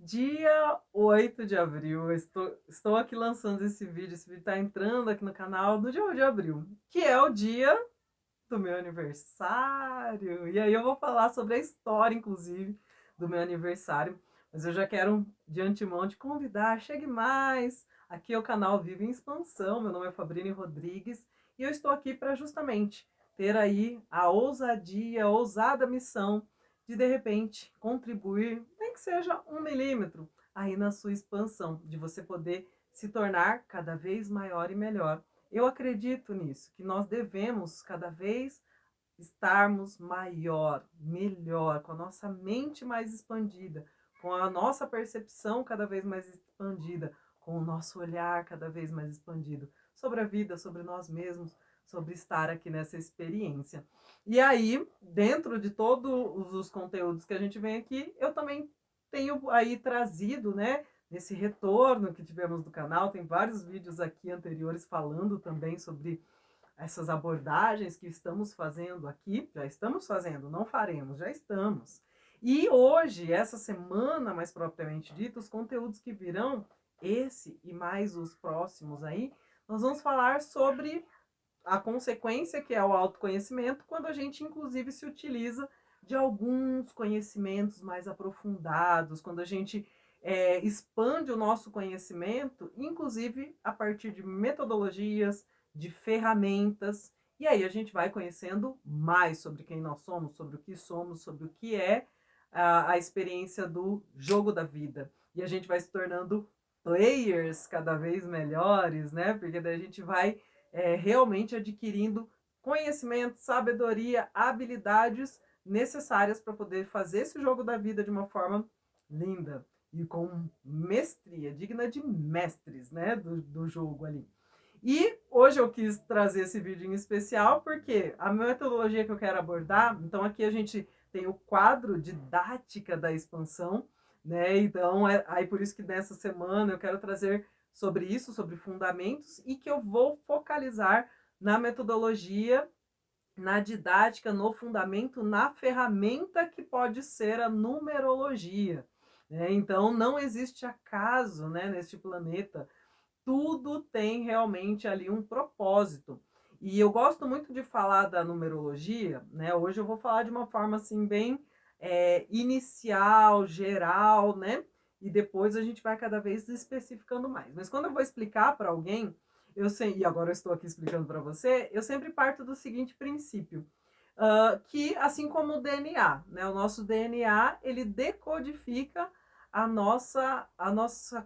Dia 8 de abril, eu estou aqui lançando esse vídeo está entrando aqui no canal no dia 8 de abril, que é o dia do meu aniversário. E aí eu vou falar sobre a história, inclusive, do meu aniversário. Mas eu já quero, de antemão, te convidar, chegue mais. Aqui é o canal Vive em Expansão, meu nome é Fabrício Rodrigues, e eu estou aqui para justamente ter aí a ousadia, a ousada missão de repente, contribuir, nem que seja 1 milímetro, aí na sua expansão, de você poder se tornar cada vez maior e melhor. Eu acredito nisso, que nós devemos cada vez estarmos maior, melhor, com a nossa mente mais expandida, com a nossa percepção cada vez mais expandida, com o nosso olhar cada vez mais expandido sobre a vida, sobre nós mesmos, sobre estar aqui nessa experiência. E aí, dentro de todos os conteúdos que a gente vem aqui, eu também tenho aí trazido, né, nesse retorno que tivemos do canal, tem vários vídeos aqui anteriores falando também sobre essas abordagens que estamos fazendo aqui, já estamos fazendo, não faremos, já estamos. E hoje, essa semana, mais propriamente dito, os conteúdos que virão, esse e mais os próximos aí, nós vamos falar sobre a consequência que é o autoconhecimento, quando a gente, inclusive, se utiliza de alguns conhecimentos mais aprofundados, quando a gente expande o nosso conhecimento, inclusive a partir de metodologias, de ferramentas, e aí a gente vai conhecendo mais sobre quem nós somos, sobre o que é a experiência do jogo da vida. E a gente vai se tornando players cada vez melhores, né? Porque daí a gente vai realmente adquirindo conhecimento, sabedoria, habilidades necessárias para poder fazer esse jogo da vida de uma forma linda e com mestria, digna de mestres, né, do jogo ali. E hoje eu quis trazer esse vídeo em especial porque a metodologia que eu quero abordar, então aqui a gente tem o quadro didática da expansão, né? Então aí por isso que nessa semana eu quero trazer sobre isso, sobre fundamentos, e que eu vou focalizar na metodologia, na didática, no fundamento, na ferramenta que pode ser a numerologia. Né? Então não existe acaso, né, neste planeta, tudo tem realmente ali um propósito. E eu gosto muito de falar da numerologia, né? Hoje eu vou falar de uma forma assim bem inicial, geral, né? E depois a gente vai cada vez especificando mais. Mas quando eu vou explicar para alguém, eu sei, e agora eu estou aqui explicando para você, eu sempre parto do seguinte princípio. Que assim como o DNA, né? O nosso DNA, ele decodifica a nossa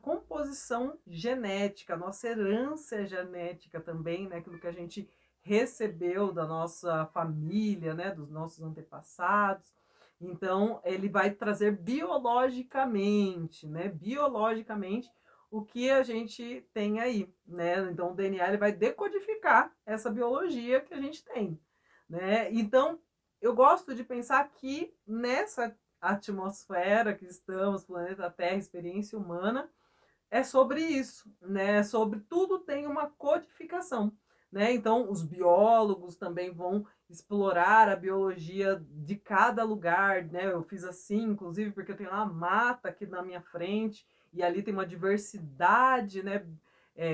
composição genética, a nossa herança genética também, né? Aquilo que a gente recebeu da nossa família, né? Dos nossos antepassados. Então, ele vai trazer biologicamente, né? Biologicamente, o que a gente tem aí, né? Então, o DNA ele vai decodificar essa biologia que a gente tem, né? Então, eu gosto de pensar que nessa atmosfera que estamos, planeta Terra, experiência humana, é sobre isso, né? Sobre tudo tem uma codificação, né? Então, os biólogos também vão explorar a biologia de cada lugar, né? Eu fiz assim, inclusive, porque eu tenho uma mata aqui na minha frente e ali tem uma diversidade, né?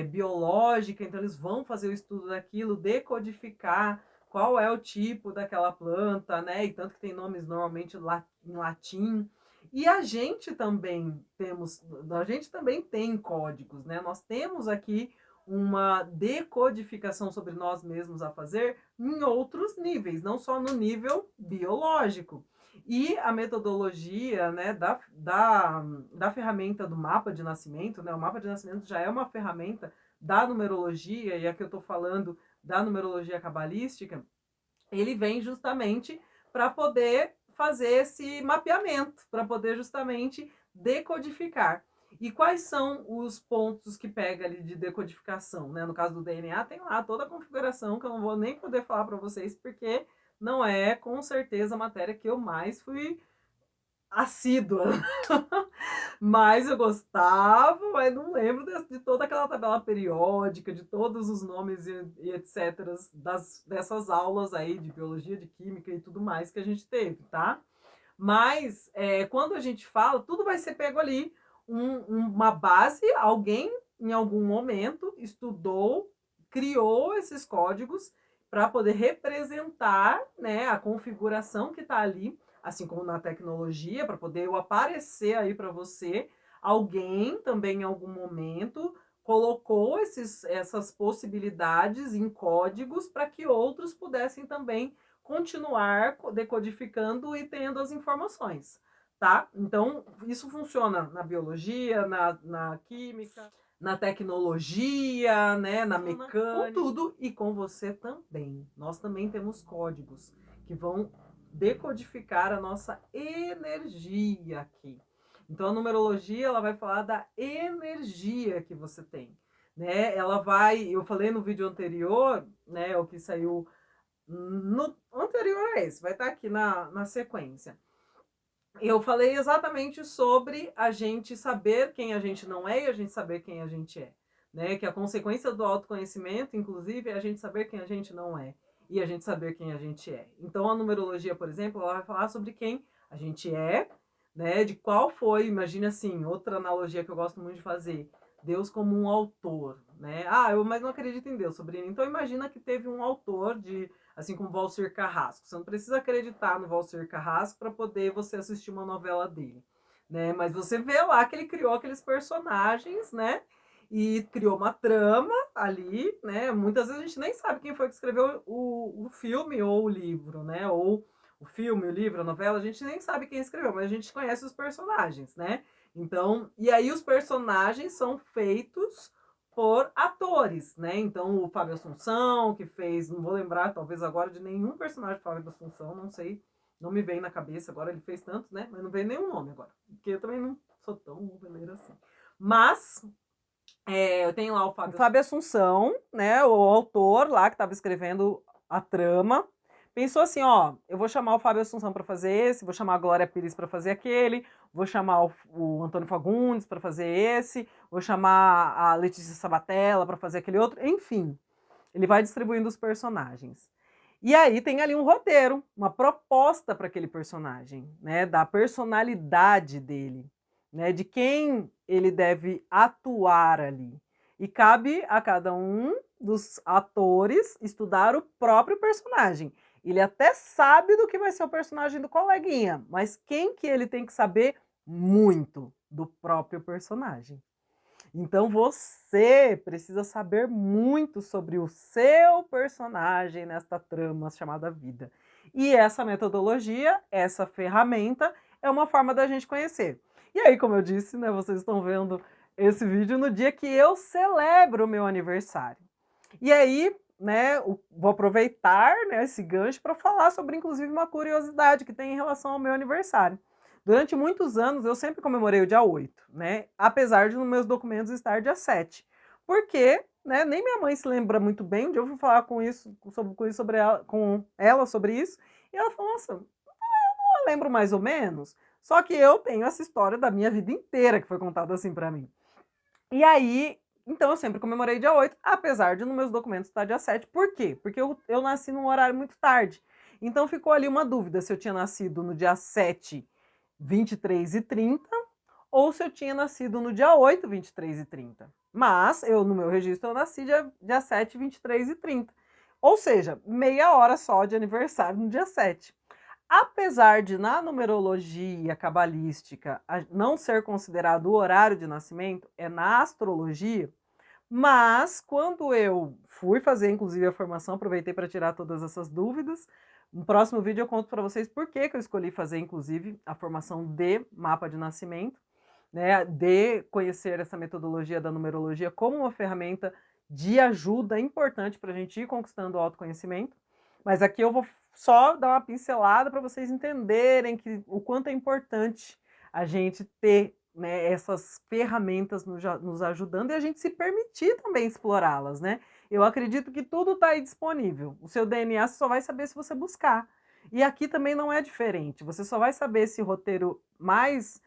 Biológica, então eles vão fazer o estudo daquilo, decodificar qual é o tipo daquela planta, né? E tanto que tem nomes normalmente em latim. E a gente também tem códigos, né? Nós temos aqui uma decodificação sobre nós mesmos a fazer em outros níveis, não só no nível biológico. E a metodologia, né, da ferramenta do mapa de nascimento, né? O mapa de nascimento já é uma ferramenta da numerologia, e aqui eu estou falando da numerologia cabalística, ele vem justamente para poder fazer esse mapeamento, para poder justamente decodificar. E quais são os pontos que pega ali de decodificação, né? No caso do DNA, tem lá toda a configuração que eu não vou nem poder falar para vocês, porque não é com certeza a matéria que eu mais fui assídua. Mas eu gostava, mas não lembro de toda aquela tabela periódica, de todos os nomes e etc. Dessas aulas aí de biologia, de química e tudo mais que a gente teve, tá? Mas quando a gente fala, tudo vai ser pego ali, uma base, alguém em algum momento estudou, criou esses códigos para poder representar, né, a configuração que está ali, assim como na tecnologia, para poder aparecer aí para você. Alguém também em algum momento colocou essas possibilidades em códigos para que outros pudessem também continuar decodificando e tendo as informações, tá? Então, isso funciona na biologia, na química, na tecnologia, né, na mecânica, com tudo e com você também. Nós também temos códigos que vão decodificar a nossa energia aqui. Então a numerologia, ela vai falar da energia que você tem, né? Ela vai, eu falei no vídeo anterior, né, o que saiu no anterior a esse, vai estar aqui na sequência. Eu falei exatamente sobre a gente saber quem a gente não é e a gente saber quem a gente é, né? Que a consequência do autoconhecimento, inclusive, é a gente saber quem a gente não é e a gente saber quem a gente é. Então, a numerologia, por exemplo, ela vai falar sobre quem a gente é, né? De qual foi, imagine assim, outra analogia que eu gosto muito de fazer, Deus como um autor, né? Ah, mas não acredito em Deus, Sabrina. Então, imagina que teve um autor de assim como Valcir Carrasco. Você não precisa acreditar no Valcir Carrasco para poder você assistir uma novela dele, né? Mas você vê lá que ele criou aqueles personagens, né? E criou uma trama ali, né? Muitas vezes a gente nem sabe quem foi que escreveu o filme ou o livro, né? Ou o filme, o livro, a novela, a gente nem sabe quem escreveu, mas a gente conhece os personagens, né? Então, e aí os personagens são feitos por atores, né? Então, o Fábio Assunção, que fez, não vou lembrar talvez agora de nenhum personagem do Fábio Assunção, não sei, não me vem na cabeça agora, ele fez tantos, né? Mas não vem nenhum nome agora, porque eu também não sou tão noveleira assim. Mas, eu tenho lá o Fábio Assunção, né? O autor lá que estava escrevendo a trama, pensou assim, ó, eu vou chamar o Fábio Assunção para fazer esse, vou chamar a Glória Pires para fazer aquele, vou chamar o Antônio Fagundes para fazer esse, vou chamar a Letícia Sabatella para fazer aquele outro, enfim. Ele vai distribuindo os personagens. E aí tem ali um roteiro, uma proposta para aquele personagem, né, da personalidade dele, né, de quem ele deve atuar ali. E cabe a cada um dos atores estudar o próprio personagem. Ele até sabe do que vai ser o personagem do coleguinha, mas quem que ele tem que saber? Muito do próprio personagem. Então você precisa saber muito sobre o seu personagem nesta trama chamada vida. E essa metodologia, essa ferramenta, é uma forma da gente conhecer. E aí, como eu disse, né, vocês estão vendo esse vídeo no dia que eu celebro o meu aniversário. E aí, né, vou aproveitar, né, esse gancho para falar sobre, inclusive, uma curiosidade que tem em relação ao meu aniversário. Durante muitos anos, eu sempre comemorei o dia 8, né, apesar de nos meus documentos estar dia 7. Porque, né, nem minha mãe se lembra muito bem, um dia eu fui falar com ela sobre isso, e ela falou, nossa, eu lembro mais ou menos, só que eu tenho essa história da minha vida inteira que foi contada assim para mim. E aí, então eu sempre comemorei dia 8, apesar de nos meus documentos estar dia 7. Por quê? Porque eu nasci num horário muito tarde. Então ficou ali uma dúvida se eu tinha nascido no dia 7, 23h30, ou se eu tinha nascido no dia 8, 23h30. Mas eu, no meu registro, eu nasci dia 7, 23h30. Ou seja, meia hora só de aniversário no dia 7. Apesar de na numerologia cabalística não ser considerado o horário de nascimento, é na astrologia, mas quando eu fui fazer inclusive a formação, aproveitei para tirar todas essas dúvidas. No próximo vídeo eu conto para vocês por que eu escolhi fazer inclusive a formação de mapa de nascimento, né, de conhecer essa metodologia da numerologia como uma ferramenta de ajuda importante para a gente ir conquistando o autoconhecimento. Mas aqui eu vou só dar uma pincelada para vocês entenderem o quanto é importante a gente ter, né, essas ferramentas nos ajudando e a gente se permitir também explorá-las, né? Eu acredito que tudo está aí disponível. O seu DNA você só vai saber se você buscar. E aqui também não é diferente. Você só vai saber esse roteiro mais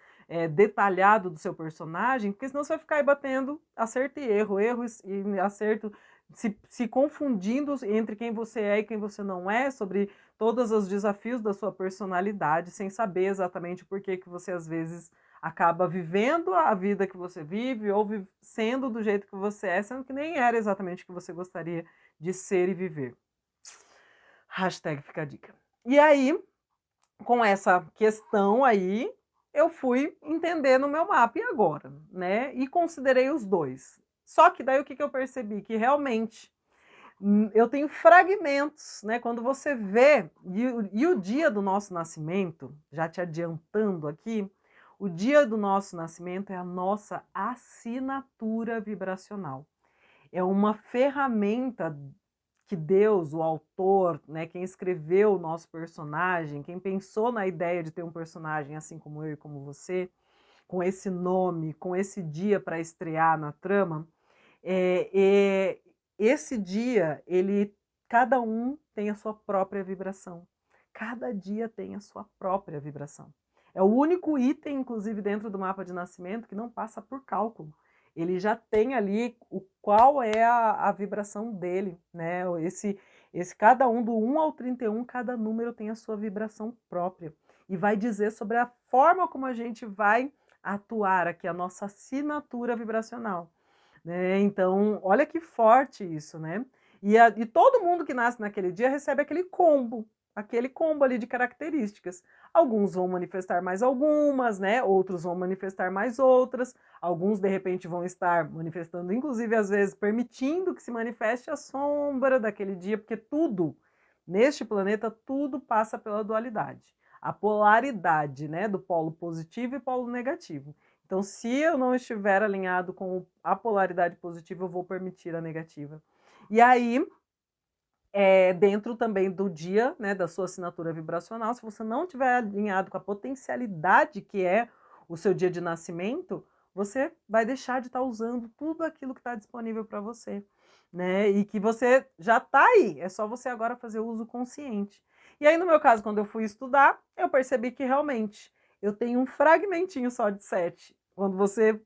detalhado do seu personagem, porque senão você vai ficar aí batendo acerto e erro, erro e acerto, se confundindo entre quem você é e quem você não é, sobre todos os desafios da sua personalidade, sem saber exatamente por que você às vezes acaba vivendo a vida que você vive ou sendo do jeito que você é, sendo que nem era exatamente o que você gostaria de ser e viver. Hashtag fica a dica. E aí, com essa questão aí, eu fui entender no meu mapa e agora, né? E considerei os dois. Só que daí o que eu percebi? Que realmente eu tenho fragmentos, né? Quando você vê, e o dia do nosso nascimento, já te adiantando aqui, o dia do nosso nascimento é a nossa assinatura vibracional. É uma ferramenta que Deus, o autor, né, quem escreveu o nosso personagem, quem pensou na ideia de ter um personagem assim como eu e como você, com esse nome, com esse dia para estrear na trama, esse dia, cada um tem a sua própria vibração. Cada dia tem a sua própria vibração. É o único item, inclusive, dentro do mapa de nascimento que não passa por cálculo. Ele já tem ali qual é a vibração dele, né? Cada um, do 1 ao 31, cada número tem a sua vibração própria. E vai dizer sobre a forma como a gente vai atuar aqui, a nossa assinatura vibracional. Né? Então, olha que forte isso, né? E todo mundo que nasce naquele dia recebe aquele combo ali de características. Alguns vão manifestar mais algumas, né? Outros vão manifestar mais outras. Alguns, de repente, vão estar manifestando, inclusive, às vezes, permitindo que se manifeste a sombra daquele dia, porque tudo, neste planeta, tudo passa pela dualidade. A polaridade, né? Do polo positivo e polo negativo. Então, se eu não estiver alinhado com a polaridade positiva, eu vou permitir a negativa. E aí, dentro também do dia, né, da sua assinatura vibracional, se você não estiver alinhado com a potencialidade que é o seu dia de nascimento, você vai deixar de estar usando tudo aquilo que está disponível para você, né? E que você já está aí, é só você agora fazer o uso consciente. E aí, no meu caso, quando eu fui estudar, eu percebi que realmente eu tenho um fragmentinho só de 7.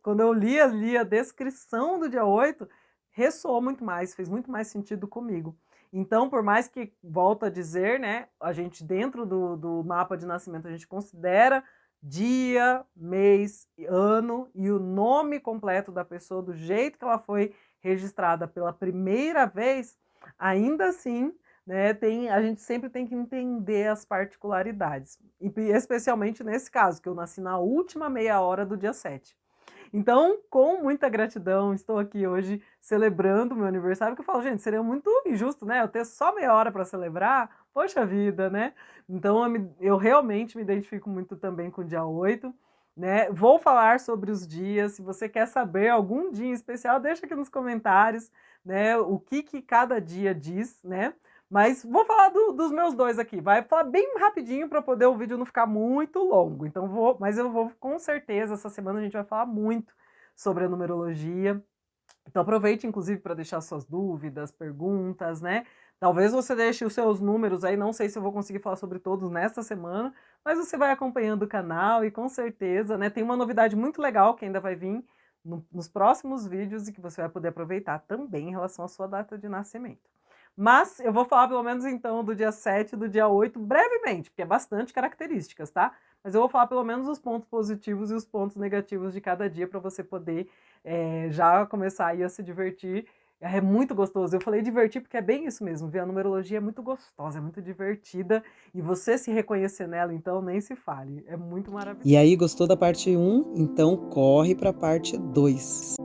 Quando eu li a descrição do dia 8, ressoou muito mais, fez muito mais sentido comigo. Então, por mais que, volto a dizer, né, a gente dentro do mapa de nascimento, a gente considera dia, mês, ano e o nome completo da pessoa, do jeito que ela foi registrada pela primeira vez, ainda assim, né, a gente sempre tem que entender as particularidades. E especialmente nesse caso, que eu nasci na última meia hora do dia 7. Então, com muita gratidão, estou aqui hoje celebrando o meu aniversário, que eu falo, gente, seria muito injusto, né? Eu ter só meia hora para celebrar, poxa vida, né? Então, eu realmente me identifico muito também com o dia 8, né? Vou falar sobre os dias, se você quer saber algum dia em especial, deixa aqui nos comentários, né? O que cada dia diz, né? Mas vou falar dos meus dois aqui. Vai falar bem rapidinho para poder o vídeo não ficar muito longo. Então mas eu vou com certeza, essa semana a gente vai falar muito sobre a numerologia. Então aproveite, inclusive, para deixar suas dúvidas, perguntas, né? Talvez você deixe os seus números aí, não sei se eu vou conseguir falar sobre todos nesta semana, mas você vai acompanhando o canal e com certeza, né? Tem uma novidade muito legal que ainda vai vir nos próximos vídeos e que você vai poder aproveitar também em relação à sua data de nascimento. Mas eu vou falar pelo menos então do dia 7 e do dia 8 brevemente, porque é bastante características, tá? Mas eu vou falar pelo menos os pontos positivos e os pontos negativos de cada dia para você poder já começar aí a se divertir. É muito gostoso. Eu falei divertir porque é bem isso mesmo, ver a numerologia é muito gostosa, é muito divertida e você se reconhecer nela, então nem se fale. É muito maravilhoso. E aí, gostou da parte 1? Então corre para a parte 2.